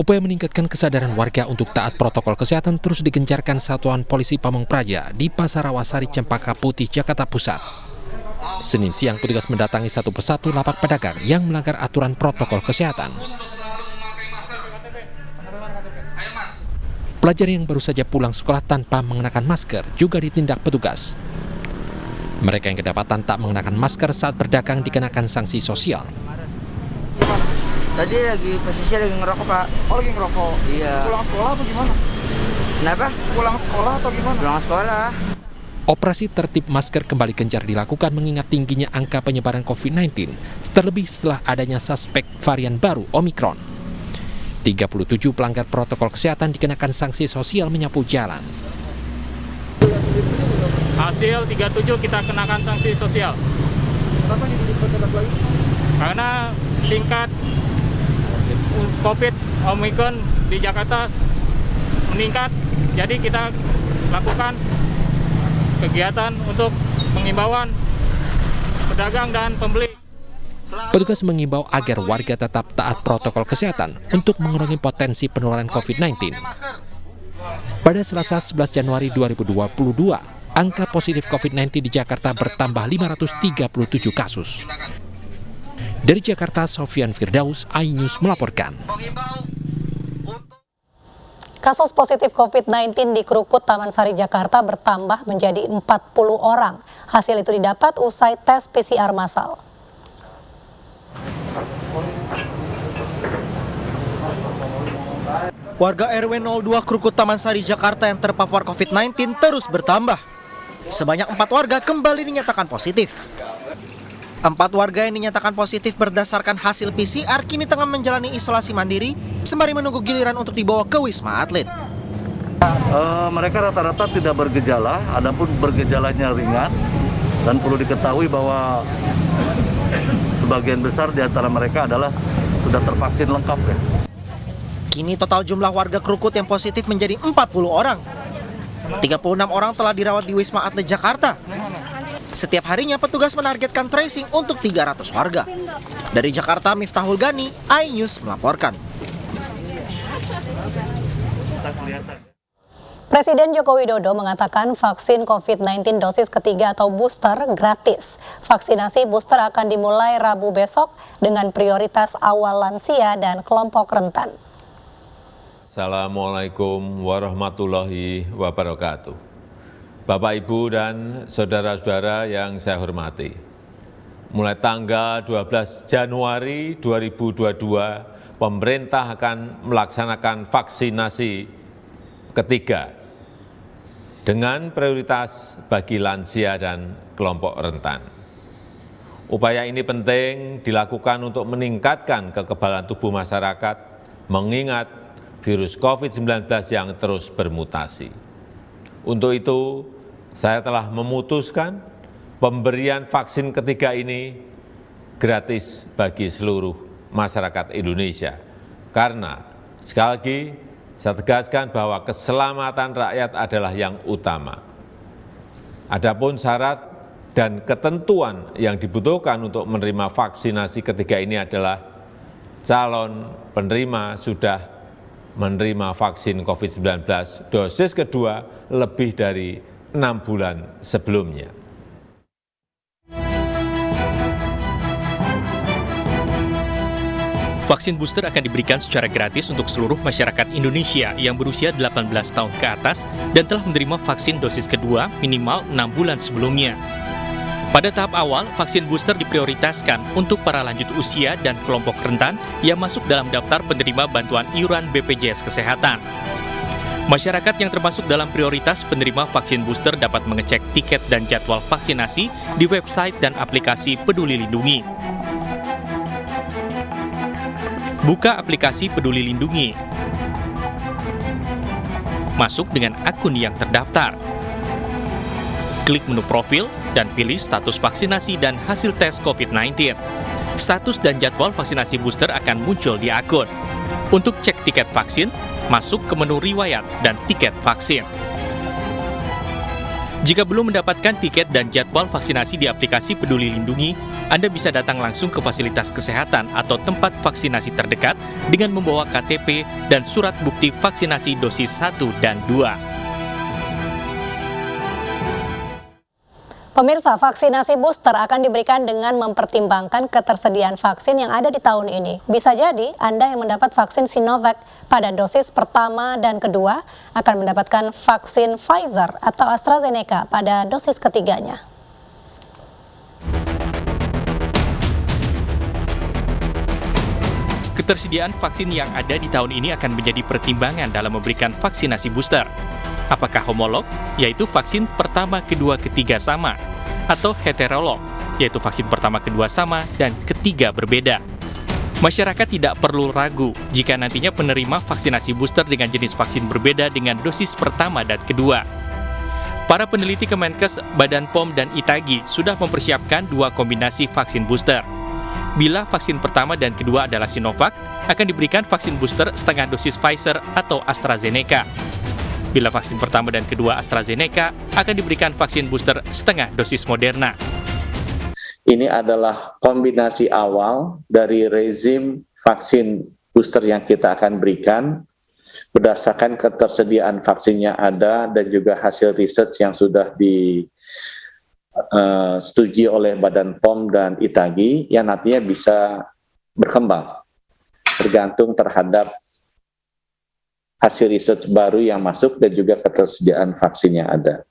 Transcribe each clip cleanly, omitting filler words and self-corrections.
Upaya meningkatkan kesadaran warga untuk taat protokol kesehatan terus digencarkan Satuan Polisi Pamong Praja di Pasar Rawasari Cempaka Putih, Jakarta Pusat. Senin siang, petugas mendatangi satu persatu lapak pedagang yang melanggar aturan protokol kesehatan. Pelajar yang baru saja pulang sekolah tanpa mengenakan masker juga ditindak petugas. Mereka yang kedapatan tak mengenakan masker saat berdagang dikenakan sanksi sosial. Tadi posisinya lagi ngerokok, Pak. Oh, lagi ngerokok? Iya. Pulang sekolah atau gimana? Kenapa? Pulang sekolah atau gimana? Pulang sekolah. Operasi tertib masker kembali gencar dilakukan mengingat tingginya angka penyebaran COVID-19, terlebih setelah adanya suspek varian baru Omikron. 37 pelanggar protokol kesehatan dikenakan sanksi sosial menyapu jalan. Hasil 37 kita kenakan sanksi sosial. Kenapa ini diperketat lagi? Karena tingkat COVID Omikron di Jakarta meningkat, jadi kita lakukan kegiatan untuk mengimbauan pedagang dan pembeli. Petugas mengimbau agar warga tetap taat protokol kesehatan untuk mengurangi potensi penularan COVID-19. Pada Selasa 11 Januari 2022, angka positif COVID-19 di Jakarta bertambah 537 kasus. Dari Jakarta, Sofyan Firdaus, iNews melaporkan. Kasus positif COVID-19 di Krukut Taman Sari, Jakarta bertambah menjadi 40 orang. Hasil itu didapat usai tes PCR massal. Warga RW 02 Krukut Taman Sari, Jakarta yang terpapar COVID-19 terus bertambah. Sebanyak 4 warga kembali dinyatakan positif. 4 warga yang dinyatakan positif berdasarkan hasil PCR kini tengah menjalani isolasi mandiri sembari menunggu giliran untuk dibawa ke Wisma Atlet. Mereka rata-rata tidak bergejala, adapun bergejalanya ringan, dan perlu diketahui bahwa sebagian besar di antara mereka adalah sudah tervaksin lengkap ya. Kini total jumlah warga Krukut yang positif menjadi 40 orang. 36 orang telah dirawat di Wisma Atlet Jakarta. Setiap harinya petugas menargetkan tracing untuk 300 warga. Dari Jakarta, Miftahul Gani, iNews melaporkan. Presiden Joko Widodo mengatakan vaksin COVID-19 dosis ketiga atau booster gratis. Vaksinasi booster akan dimulai Rabu besok dengan prioritas awal lansia dan kelompok rentan. Assalamualaikum warahmatullahi wabarakatuh. Bapak, Ibu, dan saudara-saudara yang saya hormati. Mulai tanggal 12 Januari 2022, pemerintah akan melaksanakan vaksinasi ketiga dengan prioritas bagi lansia dan kelompok rentan. Upaya ini penting dilakukan untuk meningkatkan kekebalan tubuh masyarakat, mengingat virus COVID-19 yang terus bermutasi. Untuk itu, saya telah memutuskan pemberian vaksin ketiga ini gratis bagi seluruh masyarakat Indonesia. Karena, sekali lagi, saya tegaskan bahwa keselamatan rakyat adalah yang utama. Adapun syarat dan ketentuan yang dibutuhkan untuk menerima vaksinasi ketiga ini adalah calon penerima sudah menerima vaksin COVID-19 dosis kedua lebih dari 6 bulan sebelumnya. Vaksin booster akan diberikan secara gratis untuk seluruh masyarakat Indonesia yang berusia 18 tahun ke atas dan telah menerima vaksin dosis kedua minimal 6 bulan sebelumnya. Pada tahap awal, vaksin booster diprioritaskan untuk para lanjut usia dan kelompok rentan yang masuk dalam daftar penerima bantuan iuran BPJS Kesehatan. Masyarakat yang termasuk dalam prioritas penerima vaksin booster dapat mengecek tiket dan jadwal vaksinasi di website dan aplikasi Peduli Lindungi. Buka aplikasi Peduli Lindungi. Masuk dengan akun yang terdaftar. Klik menu profil dan pilih status vaksinasi dan hasil tes COVID-19. Status dan jadwal vaksinasi booster akan muncul di akun. Untuk cek tiket vaksin, masuk ke menu riwayat dan tiket vaksin. Jika belum mendapatkan tiket dan jadwal vaksinasi di aplikasi Peduli Lindungi, Anda bisa datang langsung ke fasilitas kesehatan atau tempat vaksinasi terdekat dengan membawa KTP dan surat bukti vaksinasi dosis 1 dan 2. Pemirsa, vaksinasi booster akan diberikan dengan mempertimbangkan ketersediaan vaksin yang ada di tahun ini. Bisa jadi Anda yang mendapat vaksin Sinovac pada dosis pertama dan kedua akan mendapatkan vaksin Pfizer atau AstraZeneca pada dosis ketiganya. Ketersediaan vaksin yang ada di tahun ini akan menjadi pertimbangan dalam memberikan vaksinasi booster. Apakah homolog, yaitu vaksin pertama, kedua, ketiga sama, atau heterolog, yaitu vaksin pertama, kedua sama, dan ketiga berbeda. Masyarakat tidak perlu ragu jika nantinya penerima vaksinasi booster dengan jenis vaksin berbeda dengan dosis pertama dan kedua. Para peneliti Kemenkes, Badan POM, dan ITAGI sudah mempersiapkan 2 kombinasi vaksin booster. Bila vaksin pertama dan kedua adalah Sinovac, akan diberikan vaksin booster setengah dosis Pfizer atau AstraZeneca. Bila vaksin pertama dan kedua AstraZeneca, akan diberikan vaksin booster setengah dosis Moderna. Ini adalah kombinasi awal dari rezim vaksin booster yang kita akan berikan berdasarkan ketersediaan vaksin yang ada dan juga hasil riset yang sudah disetujui oleh Badan POM dan ITAGI yang nantinya bisa berkembang tergantung terhadap hasil riset baru yang masuk dan juga ketersediaan vaksin yang ada.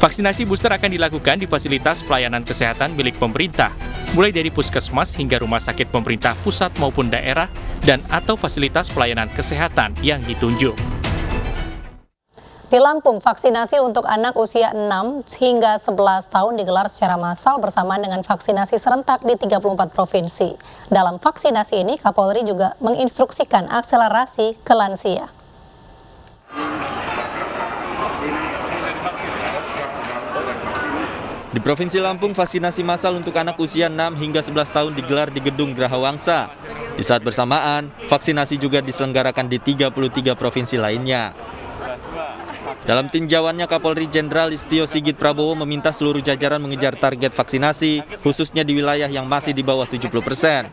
Vaksinasi booster akan dilakukan di fasilitas pelayanan kesehatan milik pemerintah, mulai dari puskesmas hingga rumah sakit pemerintah pusat maupun daerah dan atau fasilitas pelayanan kesehatan yang ditunjuk. Di Lampung, vaksinasi untuk anak usia 6 hingga 11 tahun digelar secara massal bersamaan dengan vaksinasi serentak di 34 provinsi. Dalam vaksinasi ini, Kapolri juga menginstruksikan akselerasi ke lansia. Di Provinsi Lampung, vaksinasi massal untuk anak usia 6 hingga 11 tahun digelar di Gedung Graha Wangsa. Di saat bersamaan, vaksinasi juga diselenggarakan di 33 provinsi lainnya. Dalam tinjauannya, Kapolri Jenderal Listio Sigit Prabowo meminta seluruh jajaran mengejar target vaksinasi, khususnya di wilayah yang masih di bawah 70%.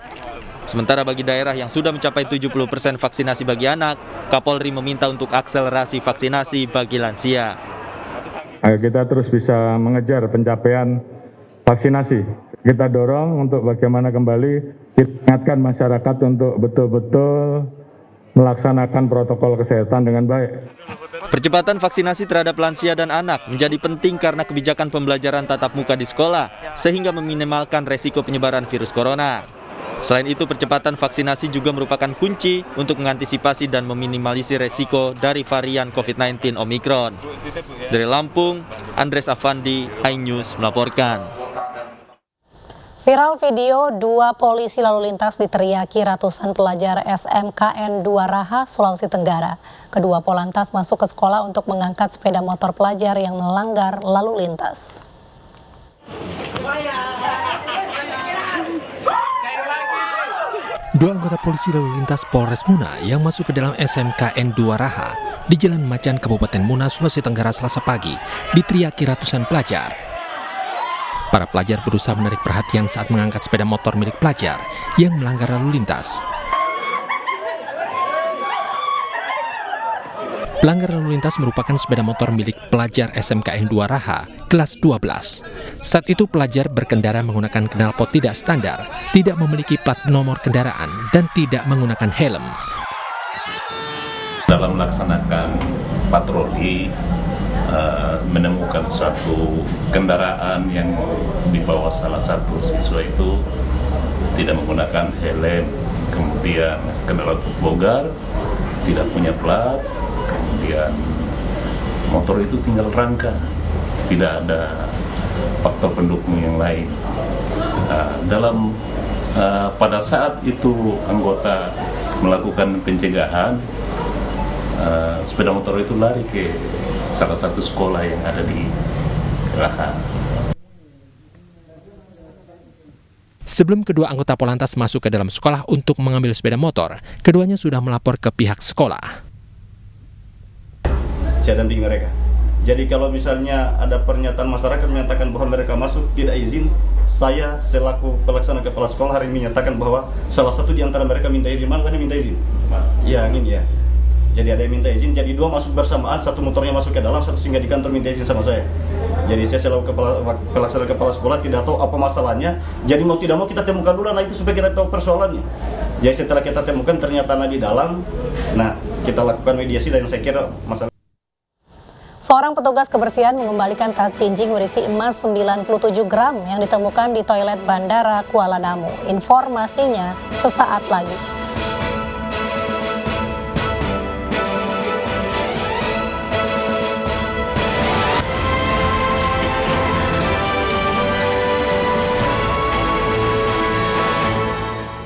Sementara bagi daerah yang sudah mencapai 70% vaksinasi bagi anak, Kapolri meminta untuk akselerasi vaksinasi bagi lansia. Agar kita terus bisa mengejar pencapaian vaksinasi. Kita dorong untuk bagaimana kembali kita ingatkan masyarakat untuk betul-betul melaksanakan protokol kesehatan dengan baik. Percepatan vaksinasi terhadap lansia dan anak menjadi penting karena kebijakan pembelajaran tatap muka di sekolah, sehingga meminimalkan resiko penyebaran virus corona. Selain itu, percepatan vaksinasi juga merupakan kunci untuk mengantisipasi dan meminimalisir resiko dari varian COVID-19 Omikron. Dari Lampung, Andres Afandi, iNews melaporkan. Viral video 2 polisi lalu lintas diteriaki ratusan pelajar SMKN 2 Raha, Sulawesi Tenggara. Kedua polantas masuk ke sekolah untuk mengangkat sepeda motor pelajar yang melanggar lalu lintas. Dua anggota polisi lalu lintas Polres Muna yang masuk ke dalam SMKN 2 Raha di Jalan Macan, Kabupaten Muna, Sulawesi Tenggara Selasa pagi diteriaki ratusan pelajar. Para pelajar berusaha menarik perhatian saat mengangkat sepeda motor milik pelajar yang melanggar lalu lintas. Pelanggar lalu lintas merupakan sepeda motor milik pelajar SMKN 2 Raha, kelas 12. Saat itu pelajar berkendara menggunakan knalpot tidak standar, tidak memiliki plat nomor kendaraan, dan tidak menggunakan helm. Dalam melaksanakan patroli, menemukan suatu kendaraan yang dibawa salah satu siswa itu tidak menggunakan helm, kemudian kendaraan bogar, tidak punya plat, kemudian motor itu tinggal rangka, tidak ada faktor pendukung yang lain. Pada saat itu anggota melakukan pencegahan, sepeda motor itu lari ke salah satu sekolah yang ada di Raha. Sebelum kedua anggota Polantas masuk ke dalam sekolah untuk mengambil sepeda motor, keduanya sudah melapor ke pihak sekolah. Saya dampingi mereka. Jadi kalau misalnya ada pernyataan masyarakat menyatakan bahwa mereka masuk tidak izin, saya selaku pelaksana kepala sekolah hari ini menyatakan bahwa salah satu di antara mereka minta izin. Mana tadi minta izin? Ya, ini ya. Jadi ada yang minta izin, jadi dua masuk bersamaan, satu motornya masuk ke dalam, satu singgah di kantor minta izin sama saya. Jadi saya selaku pelaksana kepala sekolah tidak tahu apa masalahnya. Jadi mau tidak mau kita temukan dulu anak itu supaya kita tahu persoalannya. Jadi setelah kita temukan ternyata anak di dalam, nah kita lakukan mediasi dan saya kira masalah. Seorang petugas kebersihan mengembalikan tas jinjing berisi emas 97 gram yang ditemukan di toilet Bandara Kuala Namu. Informasinya sesaat lagi.